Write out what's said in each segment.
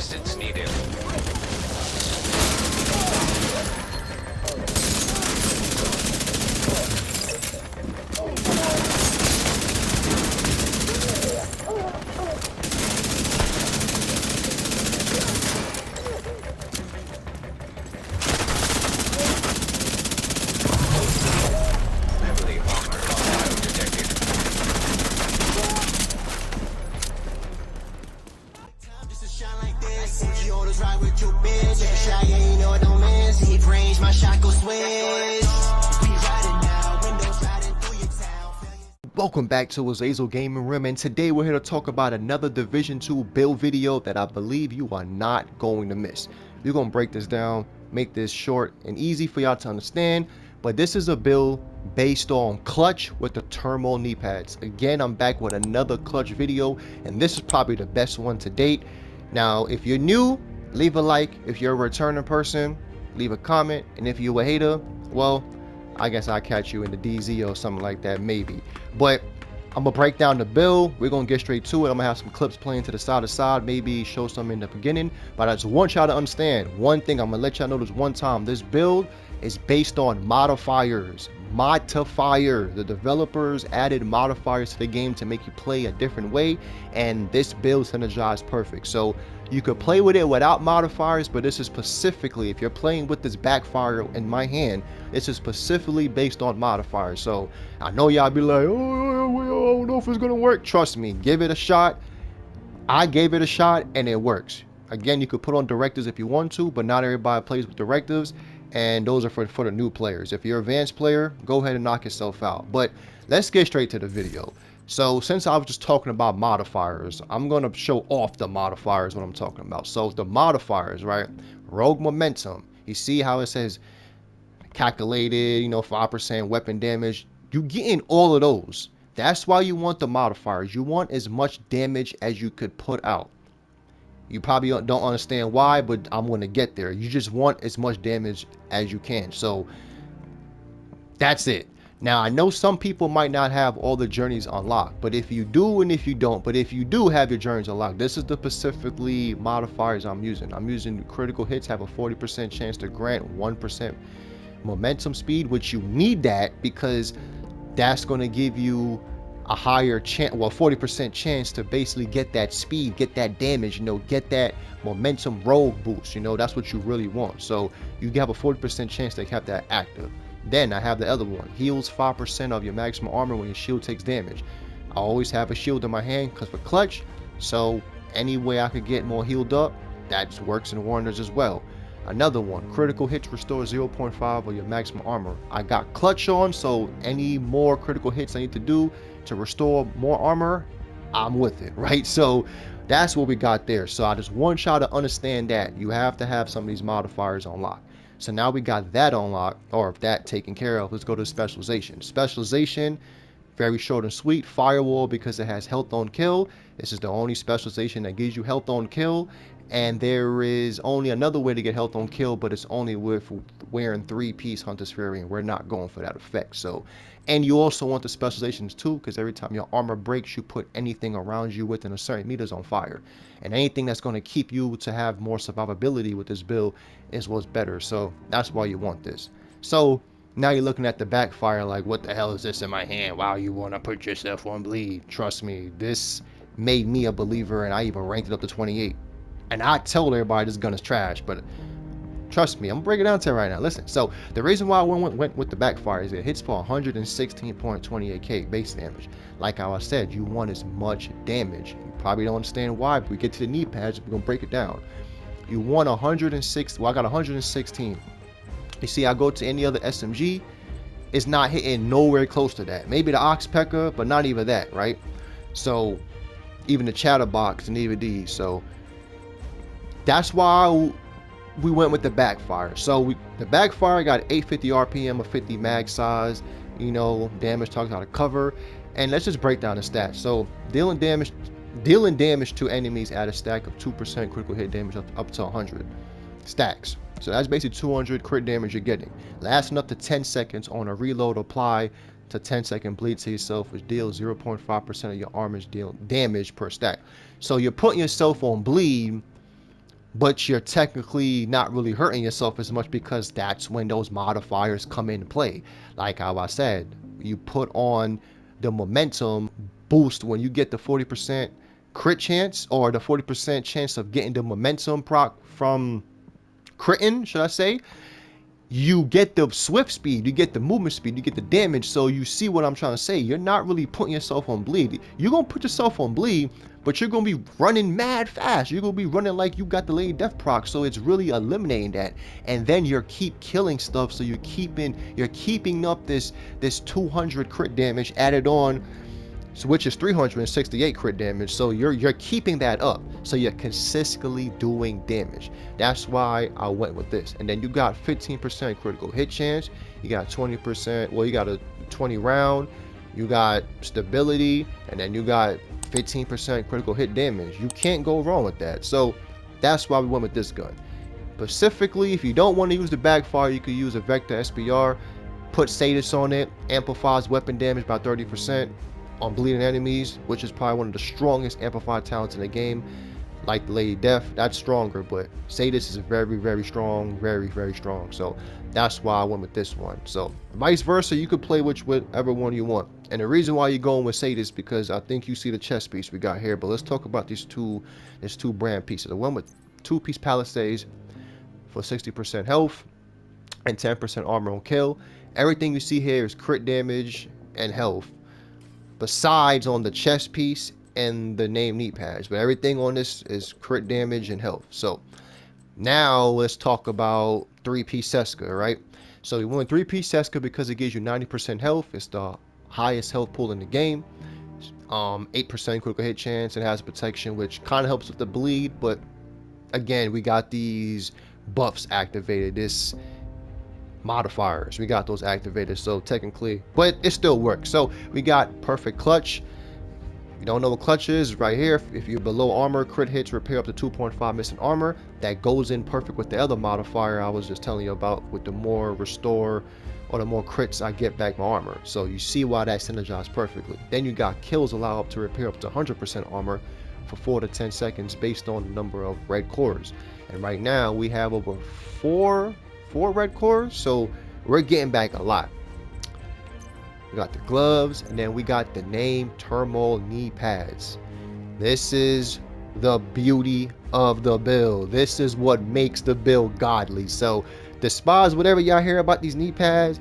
assistance needed. Heavily armored hostile detected. Just to shine like this. Gucci orders ride with your bitch. If shy, yeah, you know it don't miss. Deep range, my shot go switch. We riding now, windows riding through your town. Welcome back to Azazel Gaming Room, and today we're here to talk about another Division 2 build video that I believe you are not going to miss. We're going to break this down, make this short and easy for y'all to understand, but this is a build based on clutch with the Turmoil Kneepads. Again, I'm back with another clutch video, and this is probably the best one to date. Now, if you're new, leave a like. If you're a returning person, leave a comment, and if you're a hater, well, I guess I'll catch you in the DZ or something like that, maybe. But I'm gonna break down the build. We're gonna get straight to it. I'm gonna have some clips playing to the side, maybe show some in the beginning, but I just want y'all to understand one thing. I'm gonna let y'all know this one time: this build is based on modifiers. The developers added modifiers to the game to make you play a different way, and this build synergized perfect. So you could play with it without modifiers, but this is specifically, if you're playing with this backfire in my hand, this is specifically based on modifiers. So I know y'all be like, oh, we don't know if it's gonna work. Trust me, give it a shot. I gave it a shot and it works. Again, you could put on directives if you want to, but not everybody plays with directives, and those are for the new players. If you're an advanced player, go ahead and knock yourself out. But let's get straight to the video. So since I was just talking about modifiers, I'm going to show off the modifiers, what I'm talking about. So the modifiers, right? Rogue momentum. You see how it says calculated, 5% weapon damage. You getting all of those. That's why you want the modifiers. You want as much damage as you could put out. You probably don't understand why, but I'm going to get there. You just want as much damage as you can. So that's it. Now, I know some people might not have all the journeys unlocked, but if you do and if you don't, but if you do have your journeys unlocked, this is the specifically modifiers I'm using. I'm using critical hits have a 40% chance to grant 1% momentum speed, which you need that because that's going to give you a higher chance, well, 40% chance to basically get that speed, get that damage, get that momentum rogue boost. That's what you really want. So you have a 40% chance to have that active. Then I have the other one, heals 5% of your maximum armor when your shield takes damage. I always have a shield in my hand because for clutch, so any way I could get more healed up, that works in Warners as well. Another one, critical hits restore 0.5 of your maximum armor. I got clutch on, so any more critical hits I need to do to restore more armor, I'm with it, right? So that's what we got there. So I just want y'all to understand that you have to have some of these modifiers unlocked. So now we got that unlocked, or that taken care of. Let's go to specialization. Specialization, very short and sweet. Firewall, because it has health on kill. This is the only specialization that gives you health on kill. And there is only another way to get health on kill, but it's only with wearing 3-piece Hunter's Fury, and we're not going for that effect. So, and you also want the specializations too, because every time your armor breaks, you put anything around you within a certain meters on fire. And anything that's going to keep you to have more survivability with this build is what's better. So that's why you want this. So now you're looking at the backfire like, what the hell is this in my hand? Wow, you want to put yourself on bleed. Trust me, this made me a believer, and I even ranked it up to 28. And I told everybody this gun is trash, but trust me, I'm gonna break it down to you right now. Listen, so the reason why I went with the backfire is it hits for 116.28k base damage. Like how I said, you want as much damage. You probably don't understand why, but we get to the knee pads, we're gonna break it down. You want 106, well, I got 116. You see, I go to any other SMG, it's not hitting nowhere close to that. Maybe the Ox P.E.K.K.A, but not even that, right? So even the Chatterbox and even these, so that's why we went with the backfire. So the backfire got 850 RPM, a 50 mag size, damage talks out of cover. And let's just break down the stats. So dealing damage to enemies at a stack of 2% critical hit damage up to 100 stacks. So that's basically 200 crit damage you're getting. Lasting up to 10 seconds on a reload. Apply to 10-second bleed to yourself, which deals 0.5% of your armor's damage per stack. So you're putting yourself on bleed but you're technically not really hurting yourself as much because that's when those modifiers come into play. Like how I said, you put on the momentum boost when you get the 40% crit chance, or the 40% chance of getting the momentum proc from critting, should I say. You get the swift speed, you get the movement speed, you get the damage. So you see what I'm trying to say. You're not really putting yourself on bleed. You're gonna put yourself on bleed, but you're gonna be running mad fast. You're gonna be running like you got the Lady Death proc. So it's really eliminating that. And then you're keep killing stuff. So you're keeping up this 200 crit damage added on, so which is 368 crit damage. So you're keeping that up, so you're consistently doing damage. That's why I went with this. And then you got 15% critical hit chance, you got 20%, well, you got a 20 round, you got stability, and then you got 15% critical hit damage. You can't go wrong with that. So that's why we went with this gun. Specifically, if you don't want to use the backfire, you could use a Vector SPR, put Sadis on it, amplifies weapon damage by 30% on bleeding enemies, which is probably one of the strongest amplified talents in the game. Like the Lady Death, that's stronger, but Sadis is very, very strong, very, very strong. So that's why I went with this one. So vice versa, you could play whichever one you want. And the reason why you're going with Sadis, because I think you see the chest piece we got here. But let's talk about these two brand pieces. The one with 2-piece Palisades for 60% health and 10% armor on kill. Everything you see here is crit damage and health, besides on the chest piece and the name knee pads, but everything on this is crit damage and health. So now let's talk about 3-piece Seska, right? So we went 3-piece Seska because it gives you 90% health. It's the highest health pool in the game. 8% critical hit chance. It has protection, which kind of helps with the bleed, but again, we got these buffs activated, this modifiers, we got those activated, so technically, but it still works. So we got perfect clutch. You don't know what clutch is, right here. If you're below armor, crit hits repair up to 2.5 missing armor. That goes in perfect with the other modifier I was just telling you about, with the more restore, or the more crits I get back my armor. So you see why that synergizes perfectly. Then you got kills allow up to repair up to 100% armor for 4 to 10 seconds based on the number of red cores. And right now we have over four red cores, so we're getting back a lot. We got the gloves, and then we got the name Turmoil Kneepads. This is the beauty of the build. This is what makes the build godly. So despise whatever y'all hear about these knee pads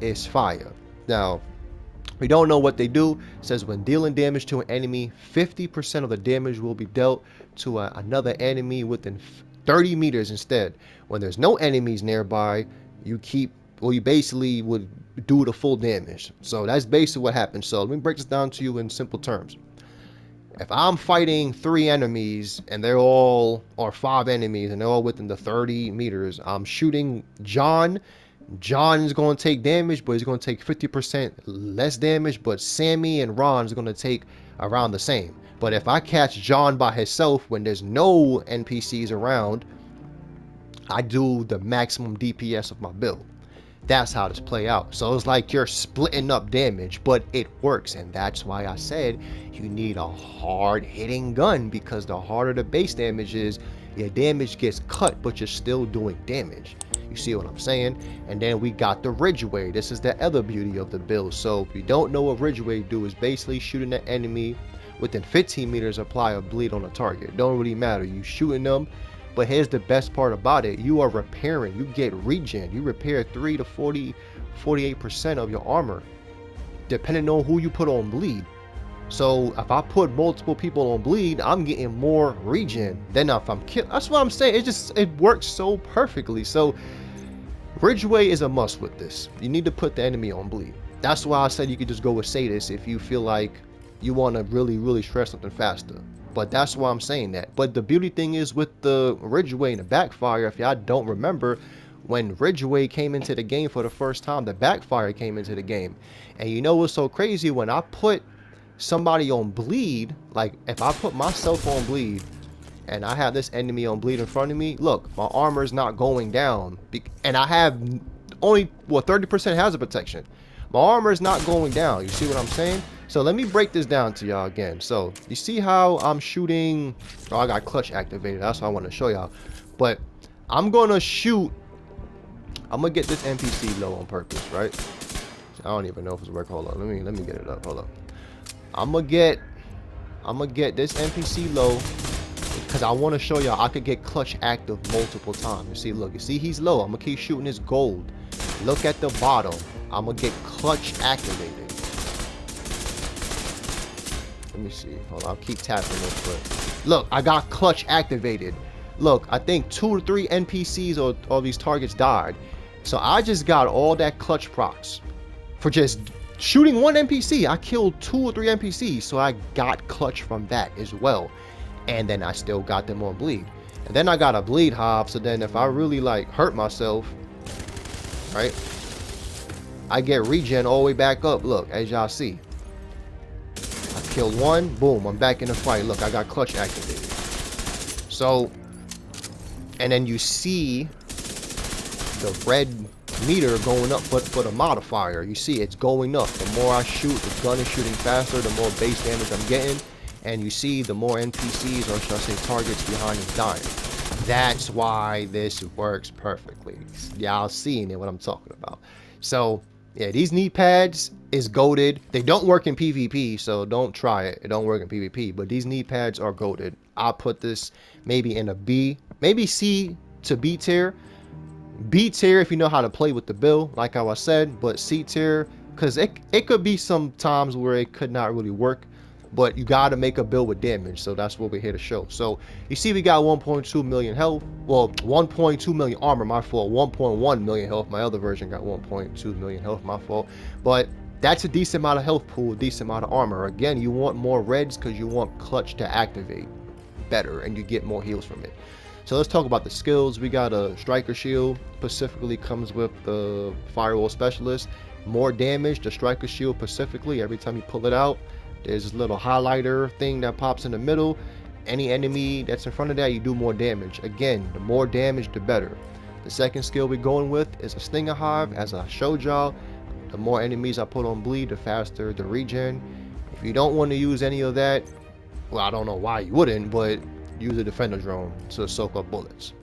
is fire. Now, we don't know what they do. It says when dealing damage to an enemy, 50% of the damage will be dealt to another enemy within 30 meters instead. When there's no enemies nearby, you basically would do the full damage. So that's basically what happens. So let me break this down to you in simple terms. If I'm fighting 3 enemies and they're all, or 5 enemies and they're all within the 30 meters, I'm shooting John. John is going to take damage, but he's going to take 50% less damage. But Sammy and Ron is going to take around the same. But if I catch John by himself when there's no NPCs around, I do the maximum DPS of my build. That's how this play out. So it's like you're splitting up damage, but it works. And that's why I said you need a hard hitting gun, because the harder the base damage is, your damage gets cut, but you're still doing damage. You see what I'm saying? And then we got the Ridgeway. This is the other beauty of the build. So if you don't know what Ridgeway do, is basically shooting an enemy within 15 meters, apply a bleed on a target. Don't really matter, you shooting them. But here's the best part about it, you are repairing. You get regen. You repair 3 to 48% of your armor, depending on who you put on bleed. So if I put multiple people on bleed, I'm getting more regen than if I'm killed. That's what I'm saying. It works so perfectly. So Ridgeway is a must with this. You need to put the enemy on bleed. That's why I said you could just go with Sadis if you feel like you want to really stress something faster. But that's why I'm saying that. But the beauty thing is with the Ridgeway and the backfire, if y'all don't remember, when Ridgeway came into the game for the first time, the backfire came into the game. And you know what's so crazy? When I put somebody on bleed, like if I put myself on bleed and I have this enemy on bleed in front of me, look, my armor is not going down. And I have only, 30% hazard protection. My armor is not going down. You see what I'm saying? So let me break this down to y'all again. So you see how I'm shooting? Oh, I got clutch activated. That's what I want to show y'all. But I'm gonna shoot. I'm gonna get this NPC low on purpose, right? I don't even know if it's working. Hold on. Let me get it up. Hold up. I'm gonna get this NPC low because I want to show y'all I could get clutch active multiple times. You see, look. You see he's low. I'm gonna keep shooting his gold. Look at the bottom. I'm gonna get clutch activated. Let me see. Hold on, I'll keep tapping real quick. Look, I got clutch activated. Look, I think 2 or 3 NPCs or all these targets died. So I just got all that clutch procs for just shooting one NPC. I killed 2 or 3 NPCs, so I got clutch from that as well. And then I still got them on bleed. And then I got a bleed hop, so then if I really like hurt myself, right, I get regen all the way back up. Look, as y'all see. Killed one, boom, I'm back in the fight. Look, I got clutch activated. So, and then you see the red meter going up, but for the modifier, you see it's going up. The more I shoot, the gun is shooting faster, the more base damage I'm getting. And you see the more NPCs, or should I say targets behind is dying. That's why this works perfectly. Y'all seeing it, what I'm talking about. So, yeah, these knee pads is goated. They don't work in PvP, so don't try it. It don't work in PvP, but these knee pads are goated. I'll put this maybe in a B, maybe C to B tier. B tier if you know how to play with the build, like how I said, but C tier, because it could be some times where it could not really work, but you got to make a build with damage, so that's what we're here to show. So you see we got 1.2 million health, well 1.2 million armor, my fault, 1.1 million health. My other version got 1.2 million health, my fault. But that's a decent amount of health pool, decent amount of armor. Again, you want more reds because you want clutch to activate better and you get more heals from it. So let's talk about the skills. We got a striker shield, specifically comes with the firewall specialist. More damage, the striker shield specifically, every time you pull it out, there's this little highlighter thing that pops in the middle. Any enemy that's in front of that, you do more damage. Again, the more damage, the better. The second skill we're going with is a Stinger Hive. As I showed y'all, the more enemies I put on bleed, the faster the regen. If you don't want to use any of that, well, I don't know why you wouldn't, but use a defender drone to soak up bullets.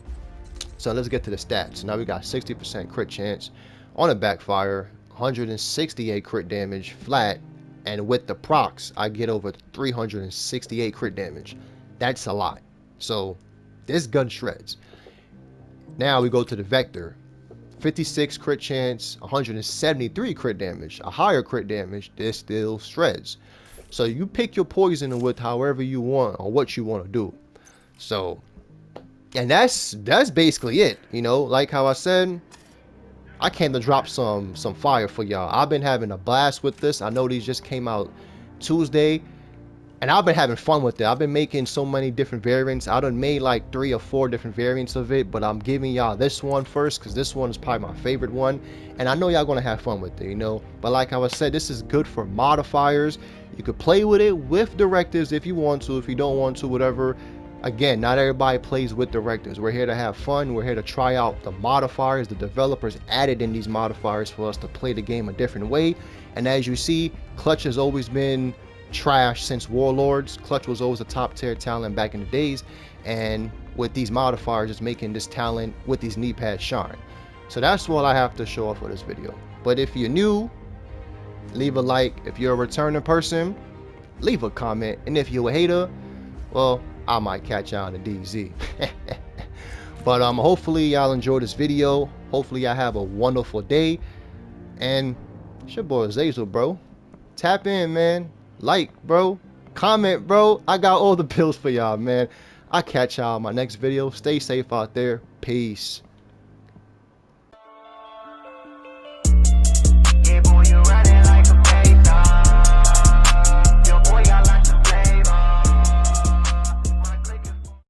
So let's get to the stats. Now we got 60% crit chance on a backfire, 168 crit damage flat, and with the procs I get over 368 crit damage. That's a lot. So this gun shreds. Now we go to the vector. 56 crit chance, 173 crit damage. A higher crit damage, this still shreds. So you pick your poison with however you want or what you want to do. So, and that's basically it. You know, like how I said, I came to drop some fire for y'all. I've been having a blast with this. I know these just came out Tuesday, and I've been having fun with it. I've been making so many different variants. I done made like 3 or 4 different variants of it, but I'm giving y'all this one first because this one is probably my favorite one, and I know y'all gonna have fun with it, you know. But like how I said, this is good for modifiers. You could play with it with directives if you want to. If you don't want to, whatever. Again, not everybody plays with directives. We're here to have fun. We're here to try out the modifiers. The developers added in these modifiers for us to play the game a different way. And as you see, Clutch has always been trash since Warlords. Clutch was always a top tier talent back in the days, and with these modifiers, it's making this talent with these knee pads shine. So that's what I have to show off for this video. But if you're new, leave a like. If you're a returning person, leave a comment. And if you're a hater, well, I might catch y'all in the DZ. But hopefully y'all enjoy this video. Hopefully y'all have a wonderful day. And it's your boy Zazel, bro. Tap in, man. Like, bro. Comment, bro. I got all the pills for y'all, man. I'll catch y'all in my next video. Stay safe out there. Peace.